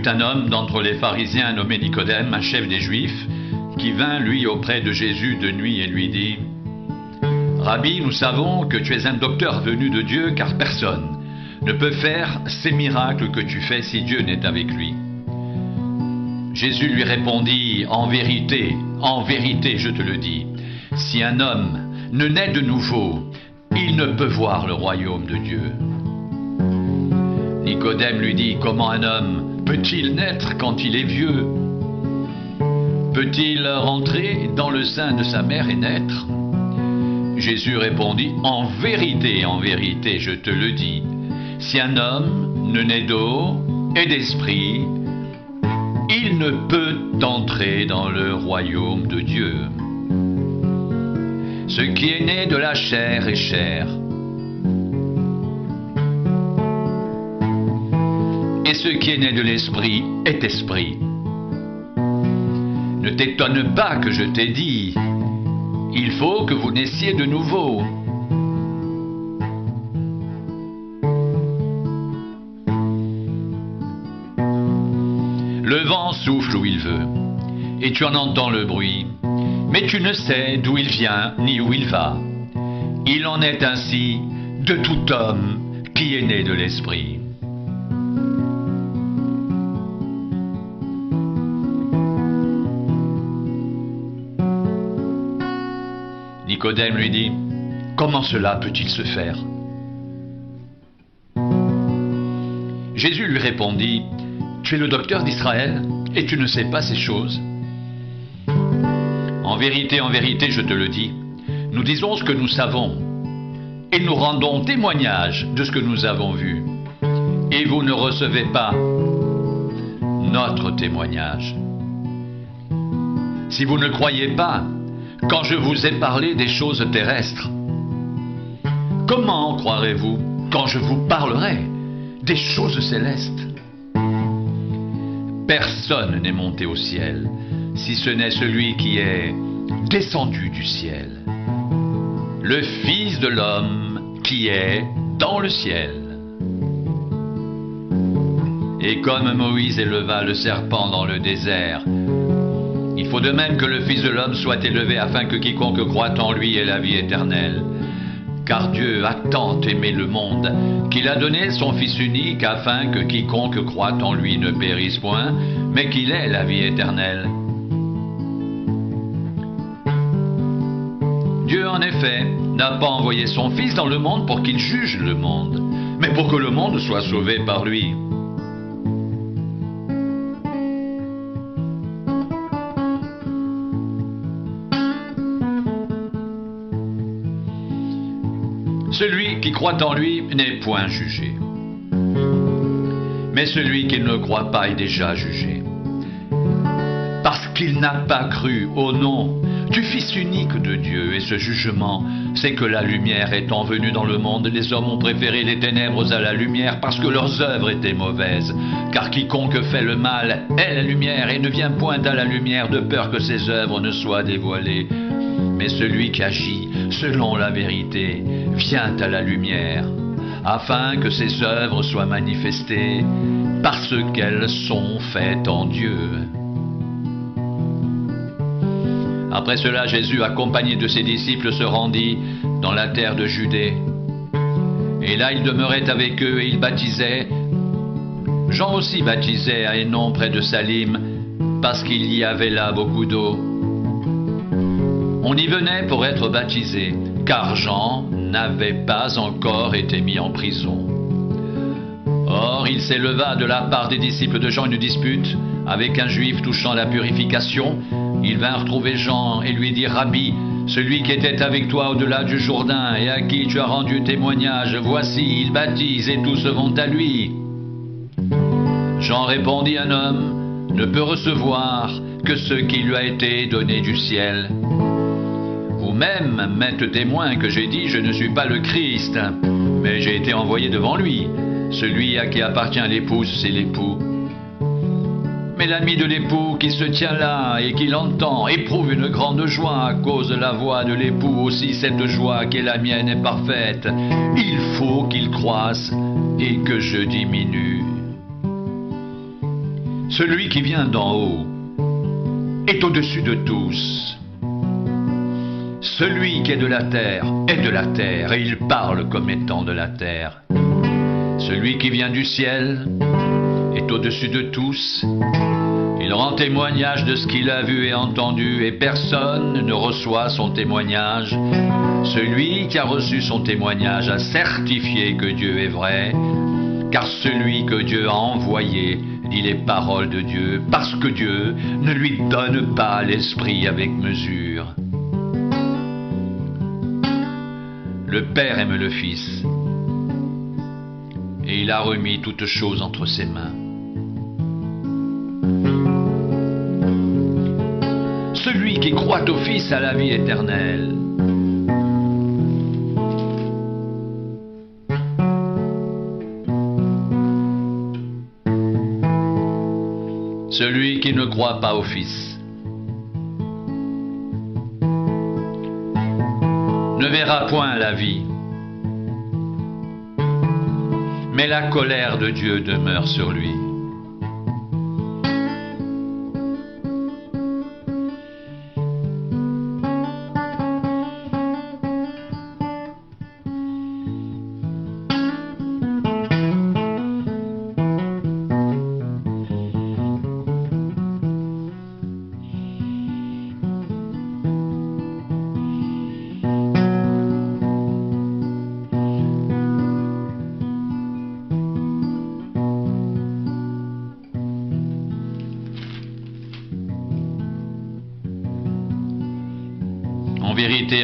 fut un homme d'entre les pharisiens nommé Nicodème, un chef des Juifs, qui vint, lui, auprès de Jésus de nuit et lui dit : « Rabbi, nous savons que tu es un docteur venu de Dieu, car personne ne peut faire ces miracles que tu fais si Dieu n'est avec lui. » Jésus lui répondit : « en vérité, je te le dis, si un homme ne naît de nouveau, il ne peut voir le royaume de Dieu. » Nicodème lui dit : « Comment un homme peut-il naître quand il est vieux ? Peut-il rentrer dans le sein de sa mère et naître ? » Jésus répondit : « en vérité, je te le dis, si un homme ne naît d'eau et d'esprit, il ne peut entrer dans le royaume de Dieu. Ce qui est né de la chair est chair, et ce qui est né de l'esprit est esprit. Ne t'étonne pas que je t'ai dit, il faut que vous naissiez de nouveau. » Le vent souffle où il veut, et tu en entends le bruit, mais tu ne sais d'où il vient ni où il va. Il en est ainsi de tout homme qui est né de l'esprit. Nicodème lui dit : « Comment cela peut-il se faire ? » Jésus lui répondit : « Tu es le docteur d'Israël et tu ne sais pas ces choses ? En vérité, je te le dis, nous disons ce que nous savons et nous rendons témoignage de ce que nous avons vu. Et vous ne recevez pas notre témoignage. Si vous ne croyez pas, quand je vous ai parlé des choses terrestres, comment croirez-vous quand je vous parlerai des choses célestes ? Personne n'est monté au ciel, si ce n'est celui qui est descendu du ciel, le Fils de l'homme qui est dans le ciel. Et comme Moïse éleva le serpent dans le désert, il faut de même que le Fils de l'homme soit élevé afin que quiconque croit en lui ait la vie éternelle. Car Dieu a tant aimé le monde qu'il a donné son Fils unique afin que quiconque croit en lui ne périsse point, mais qu'il ait la vie éternelle. Dieu, en effet, n'a pas envoyé son Fils dans le monde pour qu'il juge le monde, mais pour que le monde soit sauvé par lui. Celui qui croit en lui n'est point jugé. Mais celui qui ne croit pas est déjà jugé, parce qu'il n'a pas cru au nom du Fils unique de Dieu. Et ce jugement, c'est que la lumière étant venue dans le monde, les hommes ont préféré les ténèbres à la lumière, parce que leurs œuvres étaient mauvaises. Car quiconque fait le mal est la lumière, et ne vient point à la lumière de peur que ses œuvres ne soient dévoilées. Mais celui qui agit selon la vérité vient à la lumière, afin que ses œuvres soient manifestées, parce qu'elles sont faites en Dieu. Après cela, Jésus, accompagné de ses disciples, se rendit dans la terre de Judée. Et là, il demeurait avec eux et il baptisait. Jean aussi baptisait à Hénon près de Salim, parce qu'il y avait là beaucoup d'eau. On y venait pour être baptisé, car Jean n'avait pas encore été mis en prison. Or, il s'éleva de la part des disciples de Jean une dispute avec un juif touchant la purification. Ils vinrent trouver Jean et lui dirent : « Rabbi, celui qui était avec toi au-delà du Jourdain et à qui tu as rendu témoignage, voici, il baptise et tous vont à lui. » Jean répondit : « Un homme ne peut recevoir que ce qui lui a été donné du ciel. Vous-même m'êtes témoin que j'ai dit : je ne suis pas le Christ, mais j'ai été envoyé devant lui. Celui à qui appartient l'épouse, c'est l'époux. Mais l'ami de l'époux qui se tient là et qui l'entend éprouve une grande joie à cause de la voix de l'époux. Aussi cette joie qui est la mienne est parfaite. Il faut qu'il croisse et que je diminue. Celui qui vient d'en haut est au-dessus de tous. Celui qui est de la terre est de la terre, et il parle comme étant de la terre. Celui qui vient du ciel est au-dessus de tous. Il rend témoignage de ce qu'il a vu et entendu, et personne ne reçoit son témoignage. Celui qui a reçu son témoignage a certifié que Dieu est vrai, car celui que Dieu a envoyé dit les paroles de Dieu, parce que Dieu ne lui donne pas l'esprit avec mesure. Le Père aime le Fils, et il a remis toutes choses entre ses mains. Celui qui croit au Fils a la vie éternelle. Celui qui ne croit pas au Fils ne verra point la vie, mais la colère de Dieu demeure sur lui.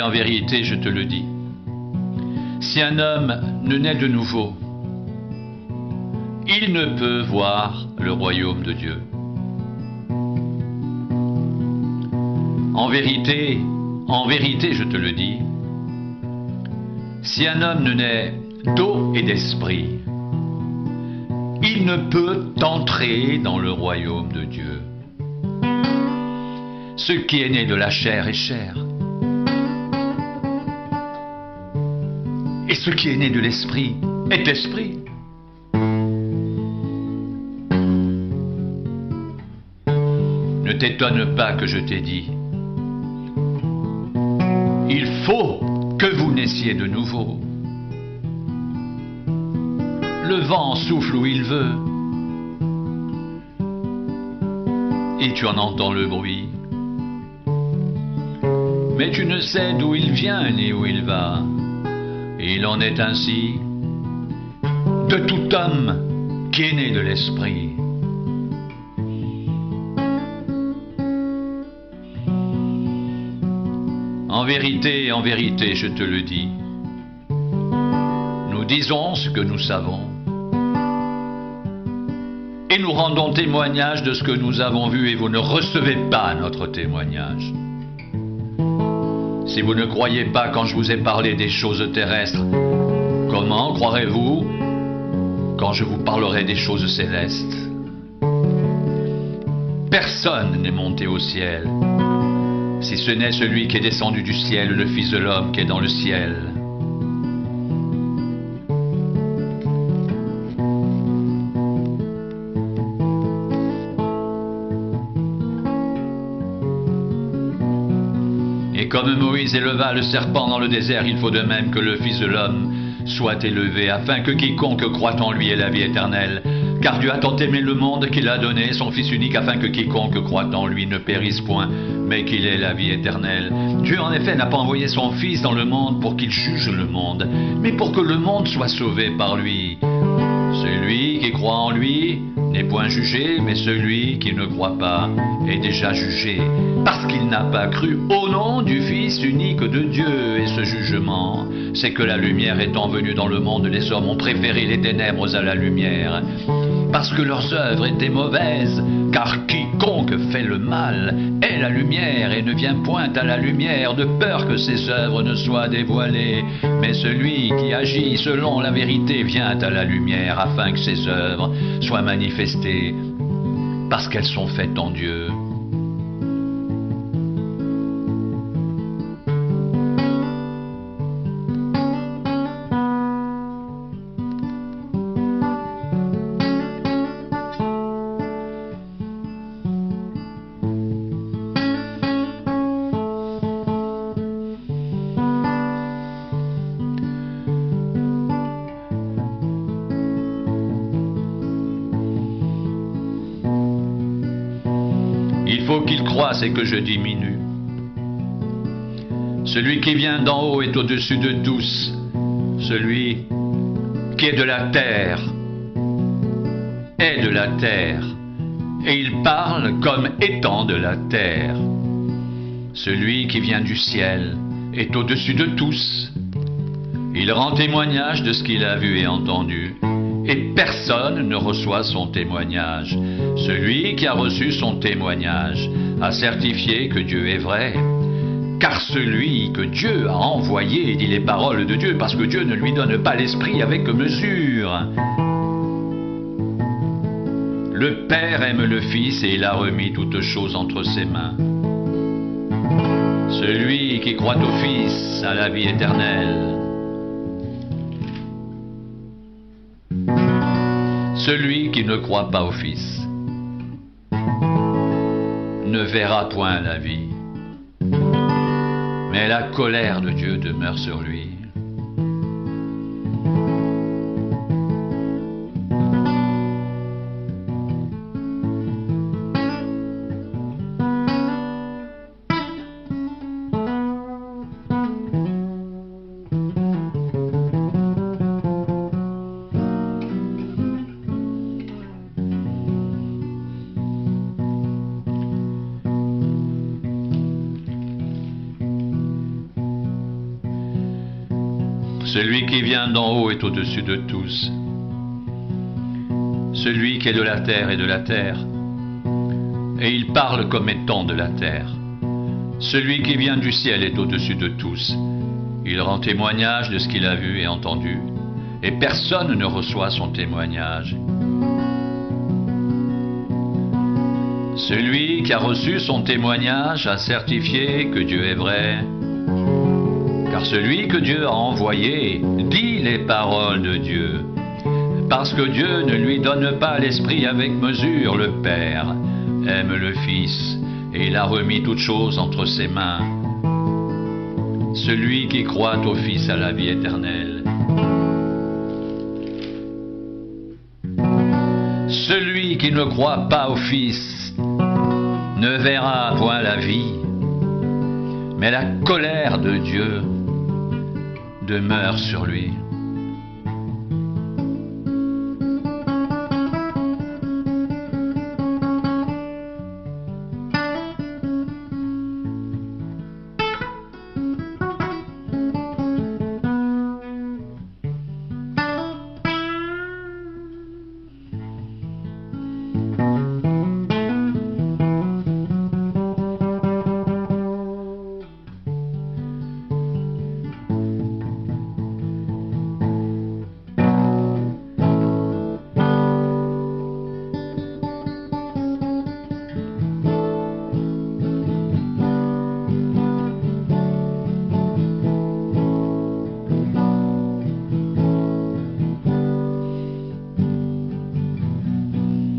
En vérité, je te le dis, si un homme ne naît de nouveau, il ne peut voir le royaume de Dieu. En vérité, je te le dis, si un homme ne naît d'eau et d'esprit, il ne peut entrer dans le royaume de Dieu. Ce qui est né de la chair est chair, et ce qui est né de l'esprit est esprit. Ne t'étonne pas que je t'ai dit, il faut que vous naissiez de nouveau. Le vent souffle où il veut, et tu en entends le bruit, mais tu ne sais d'où il vient ni où il va. Il en est ainsi de tout homme qui est né de l'esprit. En vérité, je te le dis, nous disons ce que nous savons, et nous rendons témoignage de ce que nous avons vu, et vous ne recevez pas notre témoignage. Si vous ne croyez pas quand je vous ai parlé des choses terrestres, comment croirez-vous quand je vous parlerai des choses célestes? Personne n'est monté au ciel, si ce n'est celui qui est descendu du ciel, le Fils de l'homme qui est dans le ciel. Et comme Moïse éleva le serpent dans le désert, il faut de même que le Fils de l'homme soit élevé, afin que quiconque croit en lui ait la vie éternelle. Car Dieu a tant aimé le monde qu'il a donné son Fils unique, afin que quiconque croit en lui ne périsse point, mais qu'il ait la vie éternelle. Dieu en effet n'a pas envoyé son Fils dans le monde pour qu'il juge le monde, mais pour que le monde soit sauvé par lui. Celui qui croit en lui n'est point jugé, mais celui qui ne croit pas est déjà jugé, parce qu'il n'a pas cru au nom du Fils unique de Dieu. Et ce jugement, c'est que la lumière étant venue dans le monde, les hommes ont préféré les ténèbres à la lumière, parce que leurs œuvres étaient mauvaises. Car quiconque fait le mal est la lumière et ne vient point à la lumière, de peur que ses œuvres ne soient dévoilées. Mais celui qui agit selon la vérité vient à la lumière, afin que ses œuvres soient manifestées, parce qu'elles sont faites en Dieu. faut qu'il croisse et que je diminue. Celui qui vient d'en haut est au-dessus de tous. Celui qui est de la terre est de la terre, et il parle comme étant de la terre. Celui qui vient du ciel est au-dessus de tous. Il rend témoignage de ce qu'il a vu et entendu, et personne ne reçoit son témoignage. Celui qui a reçu son témoignage a certifié que Dieu est vrai, car celui que Dieu a envoyé dit les paroles de Dieu, parce que Dieu ne lui donne pas l'esprit avec mesure. Le Père aime le Fils et il a remis toutes choses entre ses mains. Celui qui croit au Fils a la vie éternelle. Celui qui ne croit pas au Fils ne verra point la vie, mais la colère de Dieu demeure sur lui. Celui qui vient d'en haut est au-dessus de tous. Celui qui est de la terre est de la terre, et il parle comme étant de la terre. Celui qui vient du ciel est au-dessus de tous. Il rend témoignage de ce qu'il a vu et entendu, et personne ne reçoit son témoignage. Celui qui a reçu son témoignage a certifié que Dieu est vrai, car celui que Dieu a envoyé dit les paroles de Dieu, parce que Dieu ne lui donne pas l'esprit avec mesure. Le Père aime le Fils et il a remis toutes choses entre ses mains. Celui qui croit au Fils a la vie éternelle. Celui qui ne croit pas au Fils ne verra point la vie, mais la colère de Dieu demeure sur lui.